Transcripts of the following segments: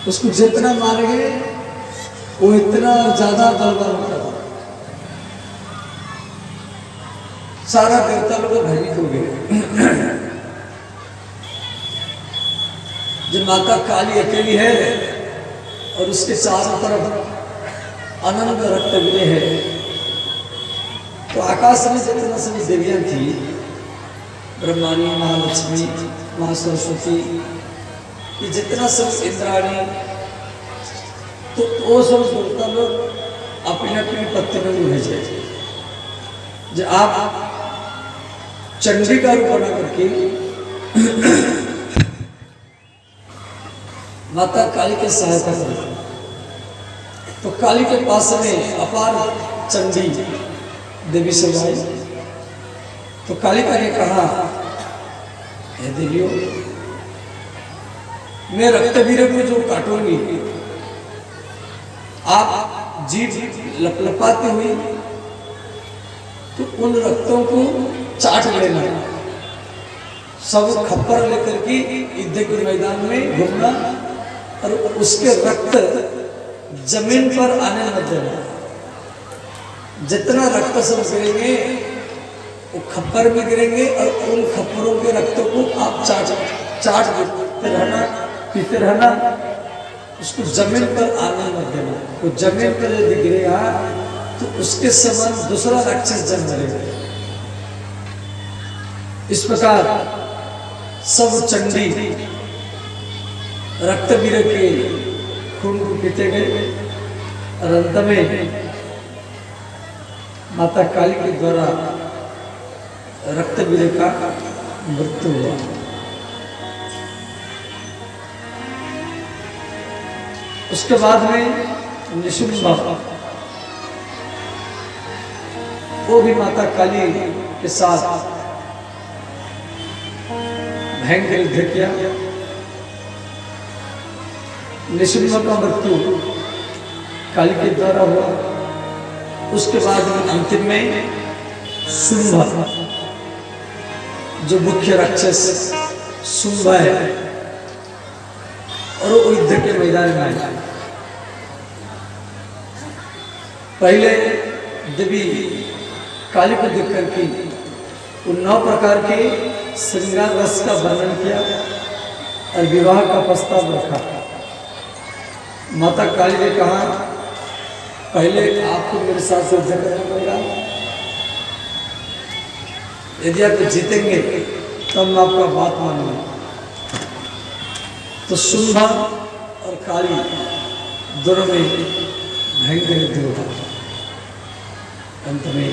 उसको जितना मारेंगे वो इतना ज्यादा बलवान होता था। सारा देवता लोग भयभीत हो गए। जब माता काली अकेली है और उसके चारों तरफ अनंत रक्त गिरे हैं, तो आकाश में जितना सभी देवियां थी, ब्रह्माणी, महालक्ष्मी, माँ सरस्वती, ये जितना सब इंद्राणी, तो वो सब देवता लोग अपने अपने पत्नी में भेजे। जब आप चंडी का रूप बना करके माता काली की सहायता करें, तो काली के पास में अपार चंडी देवी से आई। तो कालिका ने कहा, हे देवियों, मैं रक्तवीर को जो काटूंगी, आप जीभ लपलपाती हुई तो उन रक्तों को चाट लेना, सब खप्पर लेकर के युद्ध के मैदान में घूमना और उसके रक्त जमीन पर आने मत देना। जितना रक्त सब गिरेंगे वो खप्पर में गिरेंगे और उन खप्परों के रक्तों को आप चाट देते रहना, पीते रहना, उसको जमीन पर आने मत देना। वो जमीन पर यदि गिरेगा तो उसके समान दूसरा राक्षस जन्म लेगा। इस प्रकार सब चंडी रक्तवीर के खून को पीते गए और अंत में माता काली के द्वारा रक्तवीर का मृत्यु हुआ। उसके बाद में निशुम्भा, वो भी माता काली के साथ भयंकर युद्ध किया। निशुम्भा का मृत्यु काली के द्वारा हुआ। उसके बाद में अंतिम में शुंभ, जो मुख्य राक्षस शुंभ है, और वो युद्ध के मैदान में आया। पहले देवी काली को देख करके उन 9 प्रकार के श्रृंगार रस का वर्णन किया और विवाह का प्रस्ताव रखा। माता काली ने कहा, पहले आपको मेरे साथ युद्ध करना पड़ेगा, यदि आप जीतेंगे तब मैं आपका बात मानूंगा। तो शुंभा और काली दोनों में भयंकर युद्ध होगा। अंत में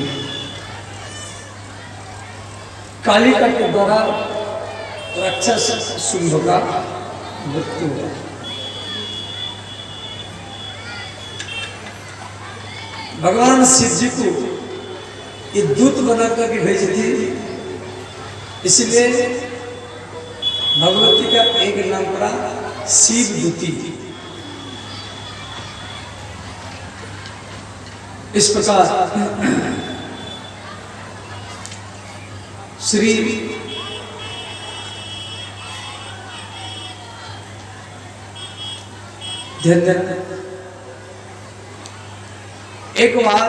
कालिका के द्वारा राक्षस शुंभ का मृत्यु हुआ। भगवान शिव जी को ये दूत बनाकर के भेजी थी, इसलिए भगवती का एक नाम पड़ा शिव दूती। इस प्रकार श्री ध्यान, एक बार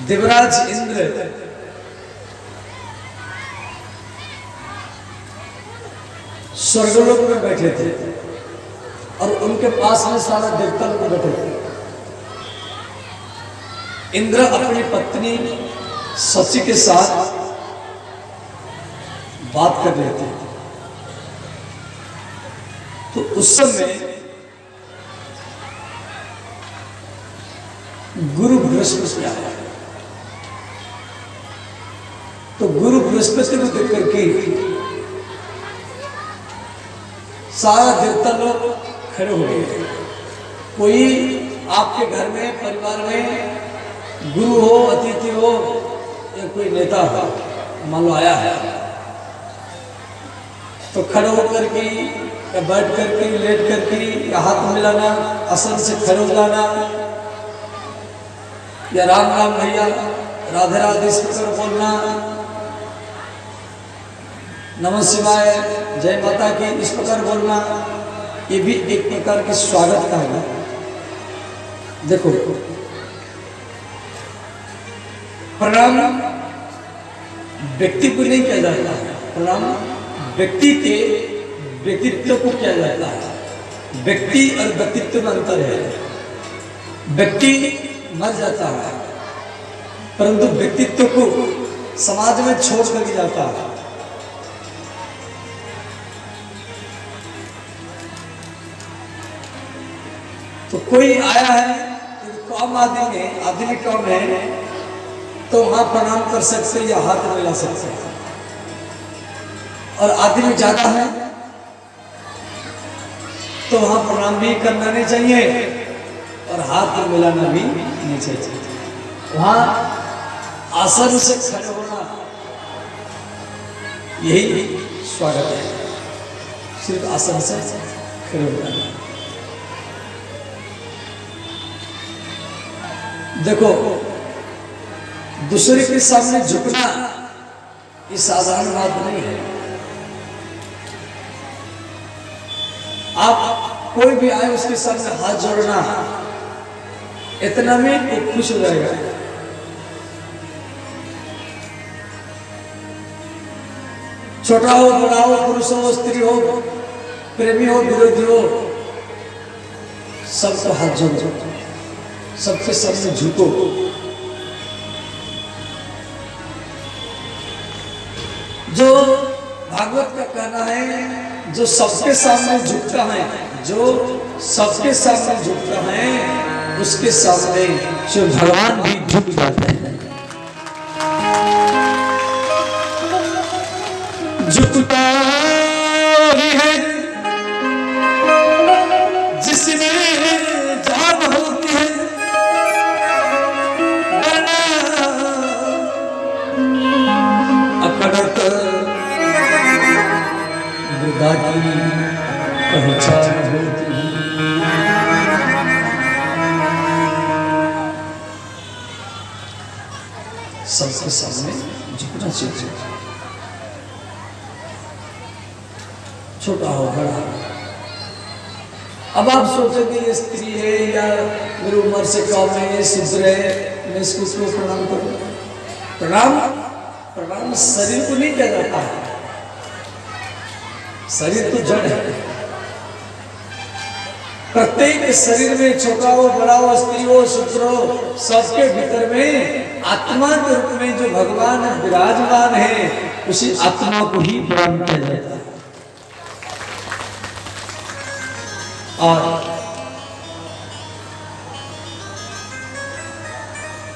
देवराज इंद्र स्वर्गलोक में बैठे थे और उनके पास में सारा देवता लोग बैठे थे। इंद्र अपनी पत्नी सची के साथ बात कर रहे थे। तो उस समय गुरु बृहस्पति आया। तो गुरु बृहस्पति को देख करके सारा देवता लोग खड़े हो गए। कोई आपके घर में, परिवार में गुरु हो, अतिथि हो या कोई नेता हो, मान लो आया है, तो खड़े होकर के या बैठ करके, लेट करके, या हाथ मिलाना, आसन से खड़े हो जाना, या राम राम भैया, राधे राधे इस प्रकार बोलना, नमः शिवाय, जय माता की इस प्रकार बोलना, ये भी एक प्रकार के स्वागत का है। देखो, प्रणाम व्यक्ति को नहीं किया जाता है, प्रणाम व्यक्ति के व्यक्तित्व को किया जाता है। व्यक्ति और व्यक्तित्व में अंतर है। व्यक्ति मर जाता है परंतु व्यक्तित्व को समाज में छोड़ कर जाता है। तो कोई आया है तो कम आदमी कम है तो वहां प्रणाम कर सकते या हाथ मिला सकते हैं, और आदमी ज्यादा है तो वहां प्रणाम भी करना नहीं चाहिए और हाथ मिलाना भी नहीं चाहिए। वहां आसन से खड़े होना यही स्वागत है, सिर्फ आसन से खड़े होना। देखो, दूसरे के सामने झुकना ये साधारण बात नहीं है। आप कोई भी आए उसके सामने हाथ जोड़ना, इतना में वो खुश हो जाएगा। छोटा हो बड़ा हो, पुरुष हो स्त्री हो, प्रेमी हो विरोधी हो, सबको हाथ जोड़ो, सबके सामने झुको। जो भागवत का कहना है, जो सबके सामने झुकता है, जो सबके सामने झुकता है उसके सामने शिव भगवान भी झुक जाते हैं। झुकता ही है जिसमें जान होती है, अकड़त मृदा की पहचान होती है। सबके सामने झुकना चाहिए, छोटा हो बड़ा। अब आप सोचोगे ये स्त्री है या मेरी उम्र से कम है, ये शुद्र है, मैं इसको प्रणाम करूं। प्रणाम शरीर को नहीं किया जाता है, शरीर तो जड़ है। प्रत्येक शरीर में छोटा हो बड़ा हो, स्त्री हो शूद्र हो, सबके भीतर में आत्मा के रूप में जो भगवान विराजमान है उसी आत्मा को ही प्रणाम किया जाता है। और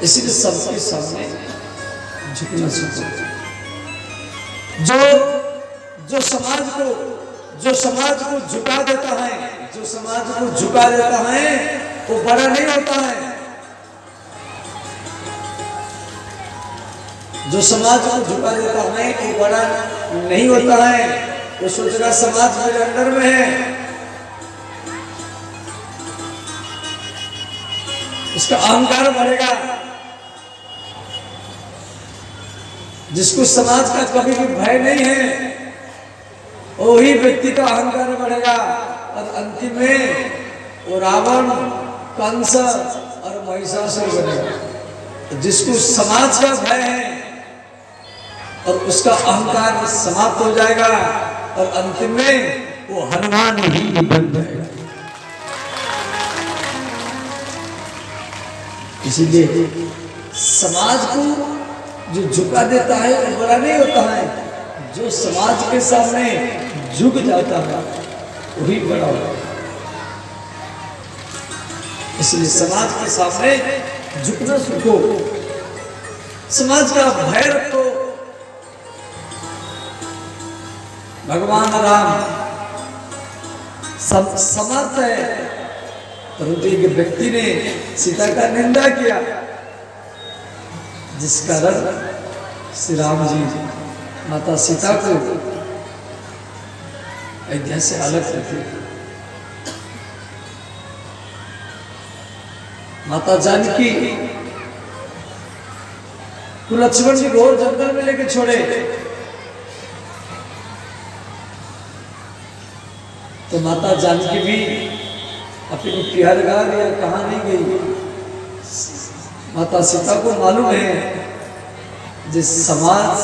इसीलिए सबके सामने झुकना सीखो। जो समाज को झुका देता है, जो समाज को झुका देता है वो बड़ा नहीं होता है। जो समाज को झुका देता है वो बड़ा नहीं होता है। वो सोचेगा समाज मेरे अंडर में है, उसका अहंकार बढ़ेगा। जिसको समाज का कभी भी भय नहीं है वही व्यक्ति का अहंकार बढ़ेगा और अंतिम में वो रावण, कंस और महिषासुर बनेगा। जिसको समाज का भय है और उसका अहंकार समाप्त हो जाएगा और अंतिम में वो हनुमान ही बन जाएगा। इसीलिए समाज को जो झुका देता है वो बड़ा नहीं होता है, जो समाज के सामने झुक जाता है वही बड़ा होता है। इसलिए समाज के सामने झुकना सीखो, समाज का भय रखो। भगवान राम समर्थ है परंतु एक व्यक्ति ने सीता का निंदा किया, जिस कारण श्री राम जी माता सीता को अयोध्या से अलग रखे। माता जानकी को लक्ष्मण जी घोर जंगल में लेके छोड़े। तो माता जानकी भी अपनी पिहरगार या कहाँ नहीं गई। माता सीता को मालूम है जिस समाज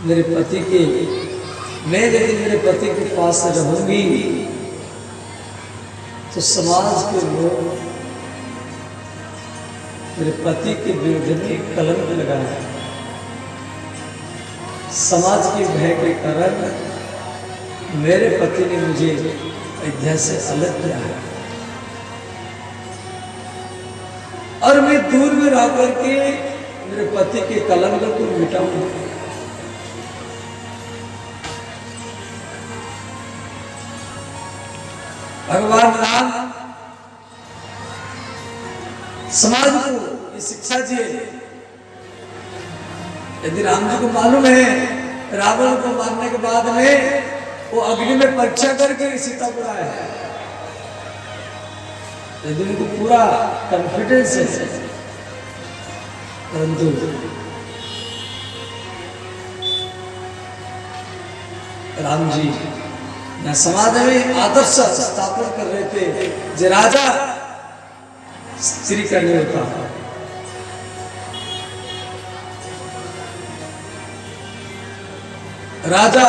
मेरे पति के, मैं यदि मेरे पति के पास रहूंगी तो समाज के लोग मेरे पति के विरुद्ध में कलंक लगाए। समाज के भय के कारण मेरे पति ने मुझे अयोध्या से अलग किया है और मैं दूर में रह करके मेरे पति के कलंक को मिटाऊंगा। भगवान राम समाज को ये शिक्षा दिए। यदि राम जी को मालूम है रावण को मारने के बाद में वो अग्नि में परीक्षा करके सीता को लाए, यदि उनको पूरा कॉन्फिडेंस है, परंतु राम जी न समाज में आदर्श स्थापन कर रहे थे जो राजा स्त्री का नहीं होता, राजा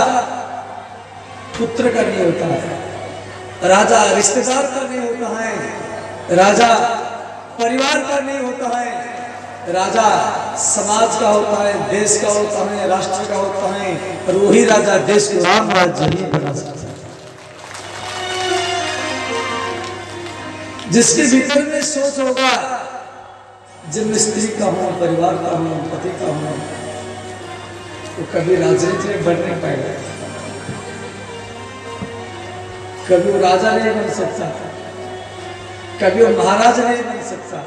पुत्र का नहीं होता है, राजा रिश्तेदार का नहीं होता है, राजा परिवार का नहीं होता है, राजा समाज का होता है, देश का होता है, राष्ट्र का होता है, और वही राजा देश को राम राज्य ही बना सकता है। जिसके भीतर में सोच होगा जब मैं स्त्री का हूं, परिवार का हूं, पति का हूं, तो कभी राजनीति में बढ़ नहीं पाएगा, कभी वो राजा नहीं बन सकता, कभी वो महाराज नहीं बन सकता।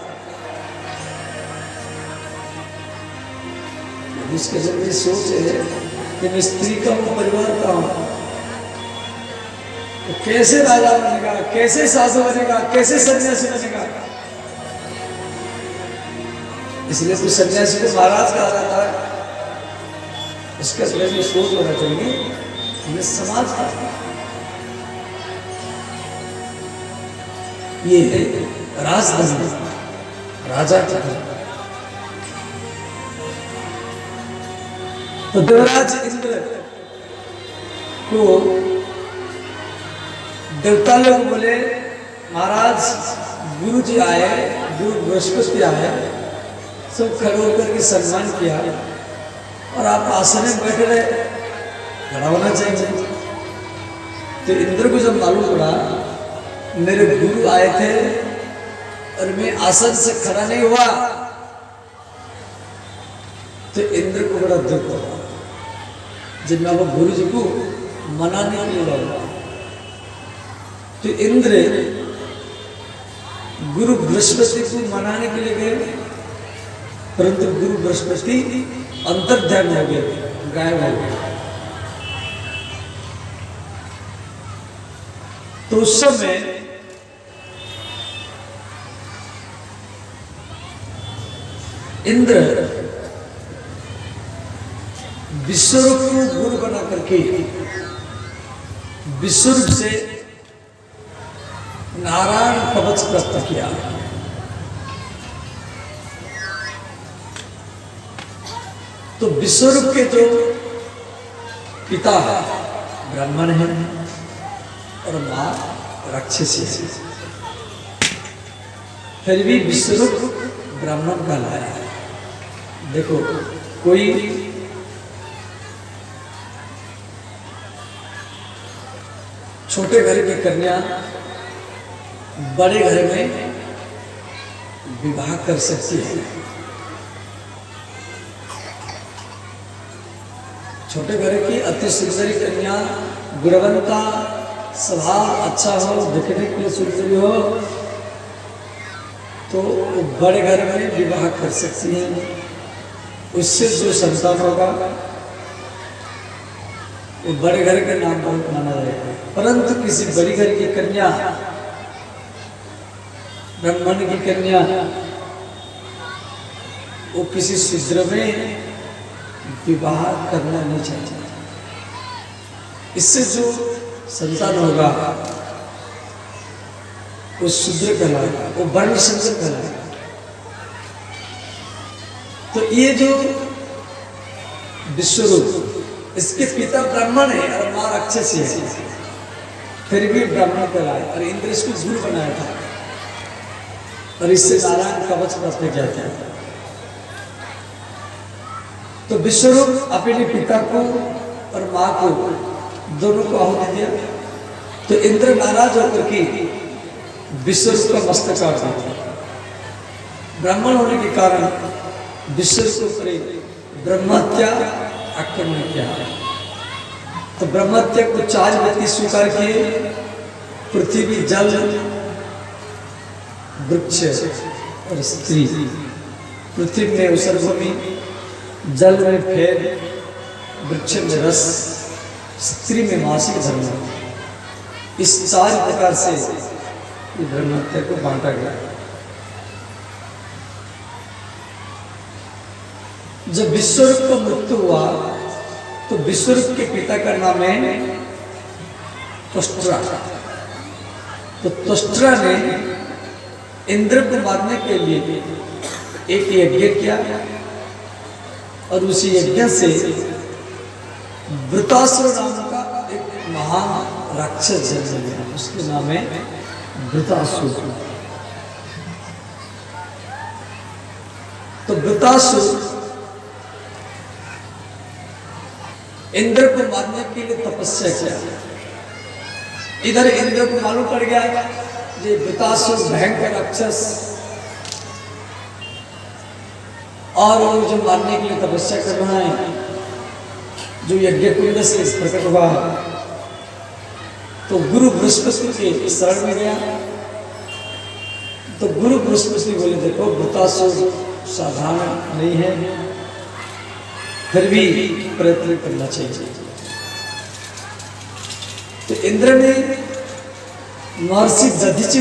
जिसके जब ये सोच है कि मैं स्त्री का हूं, परिवार का हूं, तो कैसे राजा बनेगा, कैसे साधु बनेगा, कैसे सन्यासी बनेगा। इसलिए तो सन्यासी को महाराज कहा जाता है। इसका जो सोच होना चाहिए हमें समाज का, ये है राजधर्म, राजा का। तो देवराज इंद्र को देवता लोग बोले महाराज गुरु जी आए, गुरु बृहस्पति आए, सब खड़े होकर के सम्मान किया और आप आसन में बैठ रहे, खड़ा होना चाहिए। तो इंद्र को जब मालूम पड़ा मेरे गुरु आए थे और मैं आसन से खड़ा नहीं हुआ, तो इंद्र को बड़ा दुख हुआ। जब मैं वो गुरु जी को मनाने के लिए लगा, तो इंद्र गुरु बृहस्पति को मनाने के लिए गए, परंतु गुरु बृहस्पति अंतर्ध्यान हो गए, गायब हो गए। तो उस समय इंद्र विश्वरूप को गुरु बना करके विश्वरूप से नारायण कवच प्राप्त किया। तो विश्वरूप के जो पिता है ब्राह्मण है और मां राक्षसी है, फिर भी विश्वरूप ब्राह्मण का लाया। देखो कोई छोटे घर की कन्या बड़े घर में विवाह कर सकती है। छोटे घर की अति सुंदरी कन्या गुणवंता, स्वभाव अच्छा हो, दिखने के लिए सुंदरी हो, तो बड़े घर में विवाह कर सकती है। उससे जो संतान होगा वो बड़े घर के नाम पर माना जाएगा। परंतु किसी बड़ी घर की कन्या, ब्राह्मण की कन्या, वो किसी शूद्र में विवाह करना नहीं चाहिए। इससे जो संतान होगा वो शूद्र कहलाएगा, वो वर्ण संकर कहलाएगा। तो ये जो विश्वरूप, इसके पिता ब्राह्मण है और मां राक्षसी है, फिर भी ब्राह्मण कहलाए और इंद्र इसको गुरु बनाया था और इससे नारायण कवच प्राप्त किया था। तो विश्वरूप अपने पिता को और मां को दोनों को आहुति दिया। तो इंद्र नाराज होकर के विश्वरूप का मस्तक काट दिया। ब्राह्मण होने के कारण विश्वरूप पर ब्रह्महत्या आक्रमण किया। तो ब्रह्महत्या को 4 व्यक्ति स्वीकार किए, पृथ्वी, जल, वृक्ष और स्त्री। पृथ्वी में उसरभूमि, जल में फेर, वृक्ष में रस, स्त्री में मासिक धर्म। इस 4 प्रकार से ब्रह्महत्या को बांटा गया। जब विश्वरूप का मृत्यु हुआ तो विश्वरूप के पिता का नाम है त्वष्ट्रा। तो त्वष्ट्रा ने इंद्र को मारने के लिए एक यज्ञ किया और उसी यज्ञ से वृतासुर नाम का एक महान राक्षस जन्म लिया। उसके नाम है वृतासुर। तो वृतासुर इंद्र को मारने के लिए तपस्या किया। इधर इंद्र को मालूम पड़ गया ये वृतासुर भयंकर राक्षस और वो जो मारने के लिए तपस्या कर रहा है, जो यज्ञ कुंड से प्रकट हुआ है, तो गुरु बृहस्पति के शरण में गया। तो गुरु बृहस्पति बोले देखो वृतासुर साधारण नहीं है, फिर भी प्रयत्न करना चाहिए। तो इंद्र ने महर्षि दधीचि